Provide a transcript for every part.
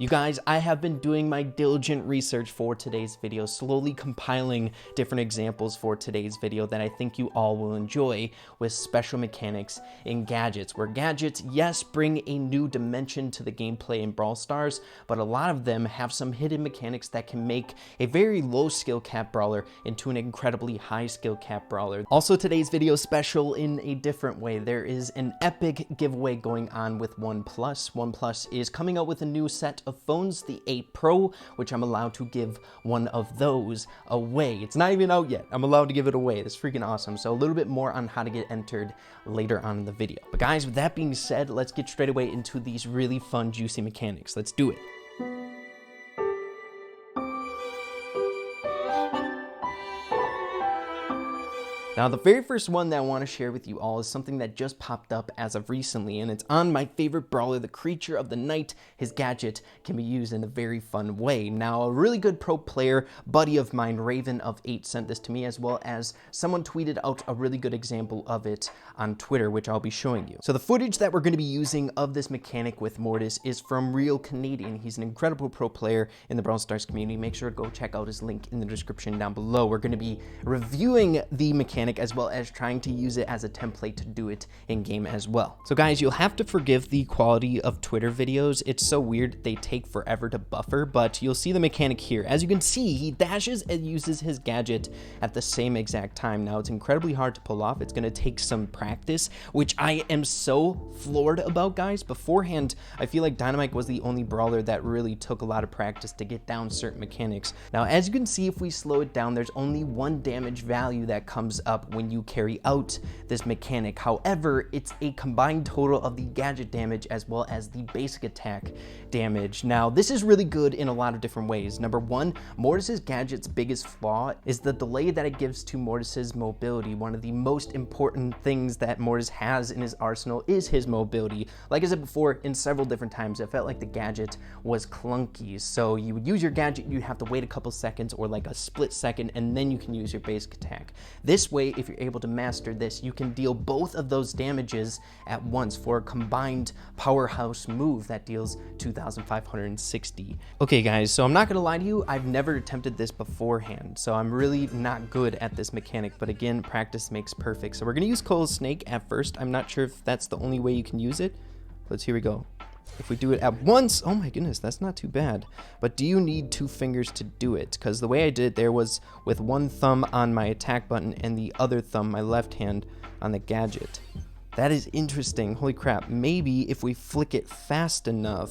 You guys, I have been doing my diligent research for today's video, slowly compiling different examples for today's video that I think you all will enjoy with special mechanics in gadgets, where gadgets, yes, bring a new dimension to the gameplay in Brawl Stars, but a lot of them have some hidden mechanics that can make a very low skill cap brawler into an incredibly high skill cap brawler. Also, today's video is special in a different way. There is an epic giveaway going on with OnePlus. OnePlus is coming out with a new set of phones, the 8 Pro, which I'm allowed to give one of those away. It's not even out yet. I'm allowed to give it away. That's freaking awesome. So a little bit more on how to get entered later on in the video. But guys, with that being said, let's get straight away into these really fun, juicy mechanics. Let's do it. Now, the very first one that I want to share with you all is something that just popped up as of recently, and it's on my favorite brawler, the Creature of the Night. His gadget can be used in a very fun way. Now, a really good pro player, buddy of mine, Raven of 8, sent this to me, as well as someone tweeted out a really good example of it on Twitter, which I'll be showing you. So the footage that we're going to be using of this mechanic with Mortis is from Real Canadian. He's an incredible pro player in the Brawl Stars community. Make sure to go check out his link in the description down below. We're going to be reviewing the mechanic as well as trying to use it as a template to do it in game as well. So guys, you'll have to forgive the quality of Twitter videos. It's so weird, they take forever to buffer, but you'll see the mechanic here. As you can see, he dashes and uses his gadget at the same exact time. Now, it's incredibly hard to pull off. It's going to take some practice, which I am so floored about, guys. Beforehand, I feel like Dynamite was the only brawler that really took a lot of practice to get down certain mechanics. Now, as you can see, if we slow it down, there's only one damage value that comes up when you carry out this mechanic. However, it's a combined total of the gadget damage as well as the basic attack damage. Now, this is really good in a lot of different ways. Number one, Mortis's gadget's biggest flaw is the delay that it gives to Mortis's mobility. One of the most important things that Mortis has in his arsenal is his mobility. Like I said before, in several different times, it felt like the gadget was clunky. So you would use your gadget, you'd have to wait a couple seconds or like a split second, and then you can use your basic attack. This way, if you're able to master this, you can deal both of those damages at once for a combined powerhouse move that deals 2,560. Okay guys, so I'm not gonna lie to you, I've never attempted this beforehand, so I'm really not good at this mechanic, but again, practice makes perfect. So we're gonna use Cole's Snake at first. I'm not sure if that's the only way you can use it. Here we go. If we do it at once, oh my goodness, that's not too bad. But do you need 2 fingers to do it? Because the way I did it there was with one thumb on my attack button and the other thumb, my left hand, on the gadget. That is interesting. Holy crap. Maybe if we flick it fast enough.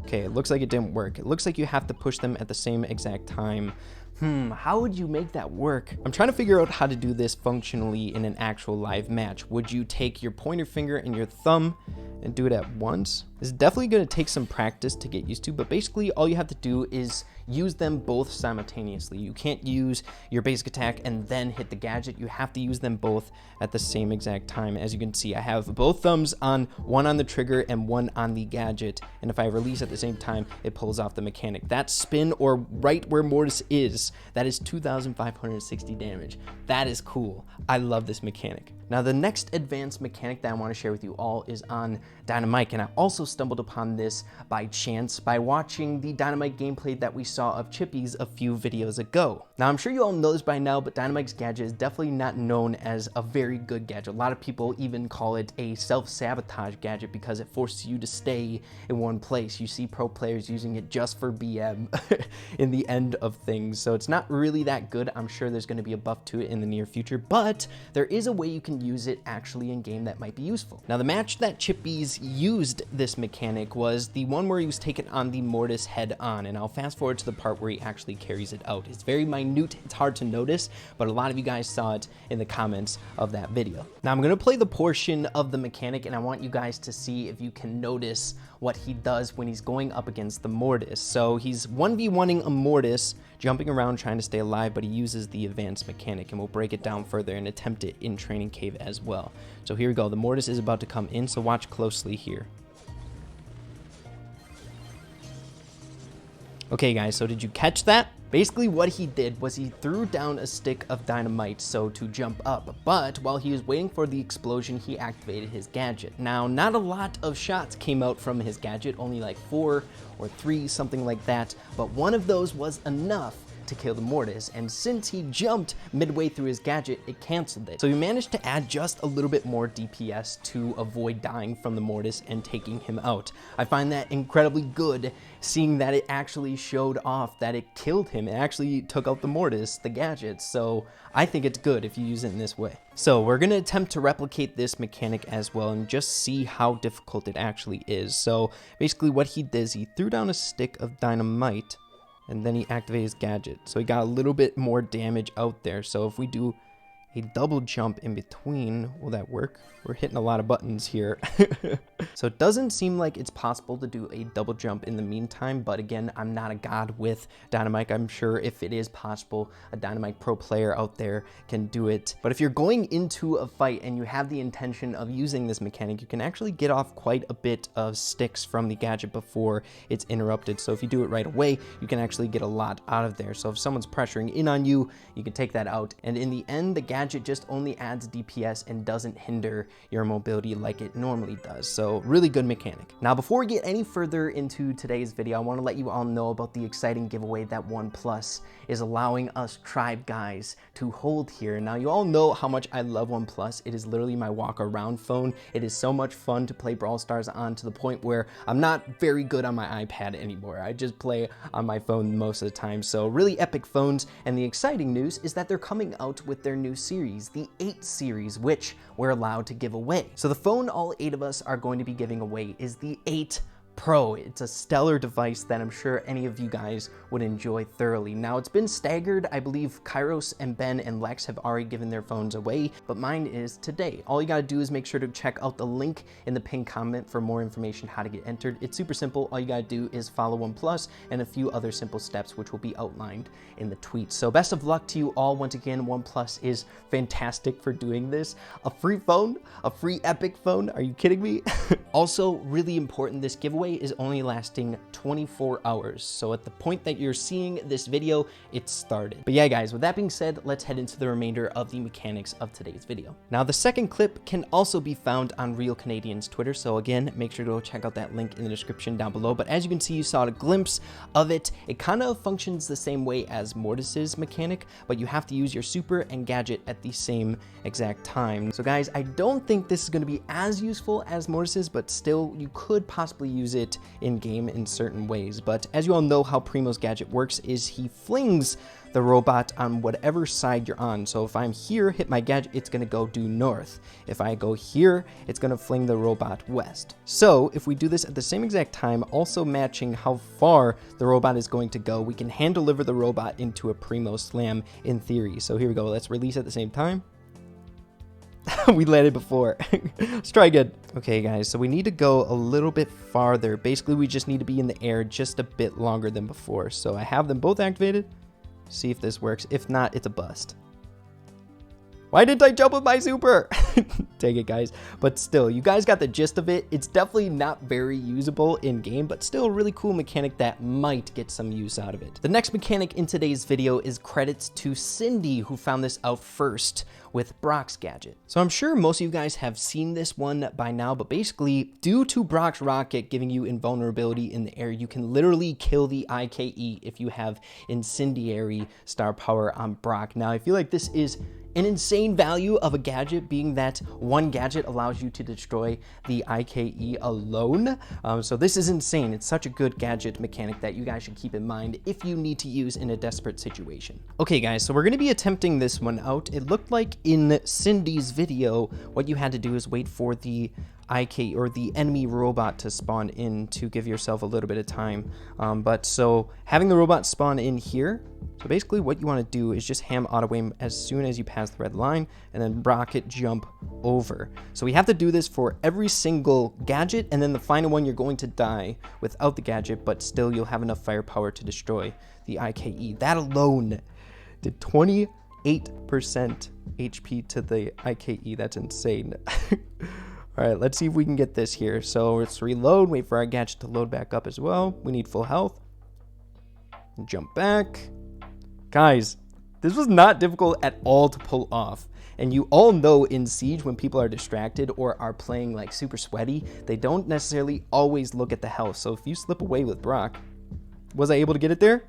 Okay, it looks like it didn't work. It looks like you have to push them at the same exact time. How would you make that work? I'm trying to figure out how to do this functionally in an actual live match. Would you take your pointer finger and your thumb and do it at once? This is definitely going to take some practice to get used to, but basically all you have to do is use them both simultaneously. You can't use your basic attack and then hit the gadget. You have to use them both at the same exact time. As you can see, I have both thumbs on, one on the trigger and one on the gadget, and if I release at the same time, it pulls off the mechanic. That spin, or right where Mortis is, that is 2,560 damage. That is cool. I love this mechanic. Now, the next advanced mechanic that I want to share with you all is on Dynamite, and I also stumbled upon this by chance by watching the Dynamite gameplay that we saw of Chippy's a few videos ago. Now, I'm sure you all know this by now, but Dynamite's gadget is definitely not known as a very good gadget. A lot of people even call it a self-sabotage gadget because it forces you to stay in one place. You see pro players using it just for BM in the end of things, so it's not really that good. I'm sure there's going to be a buff to it in the near future, but there is a way you can use it actually in game that might be useful. Now, the match that Chippy's used this mechanic was the one where he was taking on the Mortis head on, and I'll fast forward to the part where he actually carries it out. It's very minute, it's hard to notice, but a lot of you guys saw it in the comments of that video. Now, I'm going to play the portion of the mechanic, and I want you guys to see if you can notice what he does when he's going up against the Mortis. So he's 1v1ing a Mortis, jumping around trying to stay alive, but he uses the advanced mechanic, and we'll break it down further and attempt it in Training Cave as well. So here we go. The Mortis is about to come in, so watch closely here. Okay guys, so did you catch that? Basically what he did was he threw down a stick of dynamite so to jump up, but while he was waiting for the explosion, he activated his gadget. Now, not a lot of shots came out from his gadget, only like 4 or 3, something like that, but one of those was enough to kill the mortis, and since he jumped midway through his gadget, it canceled it. So he managed to add just a little bit more DPS to avoid dying from the mortis and taking him out. I find that incredibly good, seeing that it actually showed off that it killed him. It actually took out the mortis, the gadget, so I think it's good if you use it in this way. So we're gonna attempt to replicate this mechanic as well and just see how difficult it actually is. So basically what he did is he threw down a stick of dynamite and then he activated his gadget. So he got a little bit more damage out there. So if we do a double jump in between, will that work? We're hitting a lot of buttons here. So it doesn't seem like it's possible to do a double jump in the meantime, but again, I'm not a god with Dynamite. I'm sure if it is possible, a Dynamite pro player out there can do it. But if you're going into a fight and you have the intention of using this mechanic, you can actually get off quite a bit of sticks from the gadget before it's interrupted. So if you do it right away, you can actually get a lot out of there. So if someone's pressuring in on you, you can take that out. And in the end, the gadget just only adds DPS and doesn't hinder your mobility like it normally does. So really good mechanic. Now, before we get any further into today's video, I want to let you all know about the exciting giveaway that OnePlus is allowing us tribe guys to hold here. Now, you all know how much I love OnePlus. It is literally my walk around phone. It is so much fun to play Brawl Stars on, to the point where I'm not very good on my iPad anymore. I just play on my phone most of the time. So really epic phones. And the exciting news is that they're coming out with their new series, the 8 series, which we're allowed to give away. So the phone all 8 of us are going to be giving away is the 8 Pro. It's a stellar device that I'm sure any of you guys would enjoy thoroughly. Now, it's been staggered. I believe Kairos and Ben and Lex have already given their phones away, but mine is today. All you gotta do is make sure to check out the link in the pinned comment for more information how to get entered. It's super simple. All you gotta do is follow OnePlus and a few other simple steps, which will be outlined in the tweet. So best of luck to you all. Once again, OnePlus is fantastic for doing this. A free phone, a free epic phone. Are you kidding me? Also, really important, this giveaway is only lasting 24 hours. So at the point that you're seeing this video, it's started. But yeah, guys, with that being said, let's head into the remainder of the mechanics of today's video. Now, the second clip can also be found on Real Canadian's Twitter. So again, make sure to go check out that link in the description down below. But as you can see, you saw a glimpse of it. It kind of functions the same way as Mortis's mechanic, but you have to use your super and gadget at the same exact time. So guys, I don't think this is going to be as useful as Mortis's, but still, you could possibly use it in game in certain ways. But as you all know, how Primo's gadget works is he flings the robot on whatever side you're on. So if I'm here, hit my gadget, it's gonna go due north. If I go here, it's gonna fling the robot west. So if we do this at the same exact time, also matching how far the robot is going to go, we can hand deliver the robot into a Primo slam in theory. So here we go, let's release at the same time. We landed before. Let's try again. Okay, guys, so we need to go a little bit farther. Basically, we just need to be in the air just a bit longer than before. So I have them both activated. See if this works. If not, it's a bust. Why didn't I jump with my super? Take it, guys. But still, you guys got the gist of it. It's definitely not very usable in game, but still a really cool mechanic that might get some use out of it. The next mechanic in today's video is credits to Cindy, who found this out first with Brock's gadget. So I'm sure most of you guys have seen this one by now, but basically, due to Brock's rocket giving you invulnerability in the air, you can literally kill the IKE if you have incendiary star power on Brock. Now, I feel like this is an insane value of a gadget, being that one gadget allows you to destroy the IKE alone. So this is insane. It's such a good gadget mechanic that you guys should keep in mind if you need to use in a desperate situation. Okay, guys, so we're gonna be attempting this one out. It looked like in Cindy's video, what you had to do is wait for the IK or the enemy robot to spawn in to give yourself a little bit of time. But so having the robot spawn in here, so basically what you want to do is just ham auto aim as soon as you pass the red line and then rocket jump over. So we have to do this for every single gadget, and then the final one you're going to die without the gadget, but still you'll have enough firepower to destroy the IKE. That alone did 28% HP to the IKE. That's insane. All right, let's see if we can get this here. So let's reload, wait for our gadget to load back up as well. We need full health. Jump back. Guys, this was not difficult at all to pull off. And you all know in Siege, when people are distracted or are playing like super sweaty, they don't necessarily always look at the health. So if you slip away with Brock, was I able to get it there?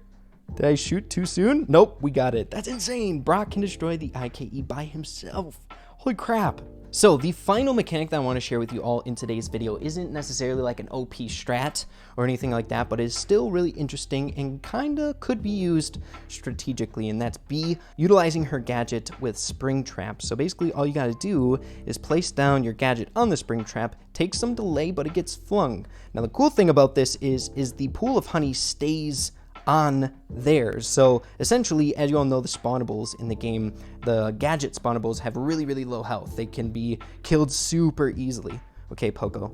Did I shoot too soon? Nope, we got it. That's insane. Brock can destroy the IKE by himself. Holy crap. So the final mechanic that I want to share with you all in today's video isn't necessarily like an OP strat or anything like that, but is still really interesting and kinda could be used strategically, and that's B, utilizing her gadget with spring traps. So basically all you gotta do is place down your gadget on the spring trap, takes some delay, but it gets flung. Now the cool thing about this is the pool of honey stays on theirs. So essentially, as you all know, the spawnables in the game, the gadget spawnables have really, really low health. They can be killed super easily. Okay, Poco,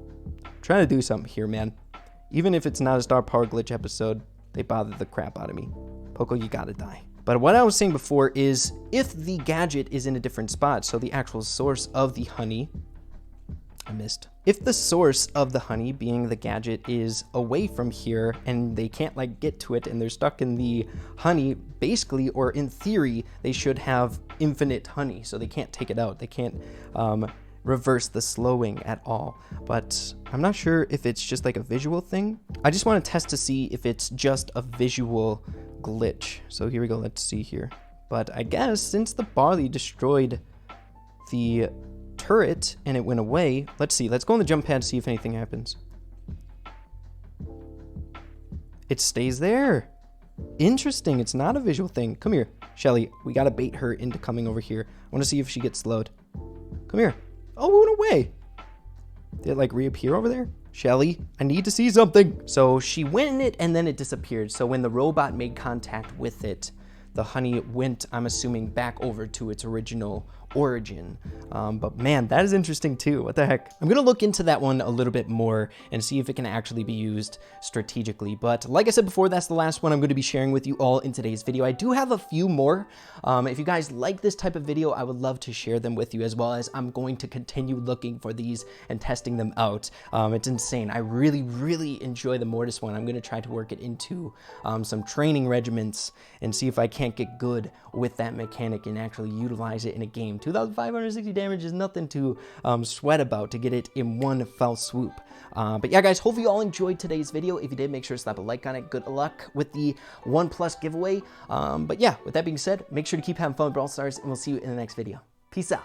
trying to do something here, man. Even if it's not a star power glitch episode, they bother the crap out of me. Poco, you gotta die. But what I was saying before is if the gadget is in a different spot, so the actual source of the honey, I missed. If the source of the honey, being the gadget, is away from here and they can't like get to it and they're stuck in the honey, basically, or in theory, they should have infinite honey, so they can't take it out. They can't reverse the slowing at all. But I'm not sure if it's just like a visual thing. I just want to test to see if it's just a visual glitch. So here we go, let's see here. But I guess since the barley destroyed the turret and it went away, let's see, let's go on the jump pad to see if anything happens. It stays there. Interesting, it's not a visual thing. Come here, Shelly, we gotta bait her into coming over here. I want to see if she gets slowed. Come here. Oh, it went away. Did it like reappear over there? Shelly, I need to see something. So she went in it and then it disappeared. So when the robot made contact with it, the honey went, I'm assuming, back over to its original origin. But man, that is interesting too. What the heck? I'm gonna look into that one a little bit more and see if it can actually be used strategically. But like I said before, that's the last one I'm gonna be sharing with you all in today's video. I do have a few more. If you guys like this type of video, I would love to share them with you, as well as I'm going to continue looking for these and testing them out. It's insane. I really, really enjoy the Mortis one. I'm gonna try to work it into some training regiments and see if I can't get good with that mechanic and actually utilize it in a game. 2,560 damage is nothing to sweat about to get it in one fell swoop. But yeah, guys, hopefully you all enjoyed today's video. If you did, make sure to slap a like on it. Good luck with the 1+ giveaway. But yeah, with that being said, make sure to keep having fun with Brawl Stars, and we'll see you in the next video. Peace out.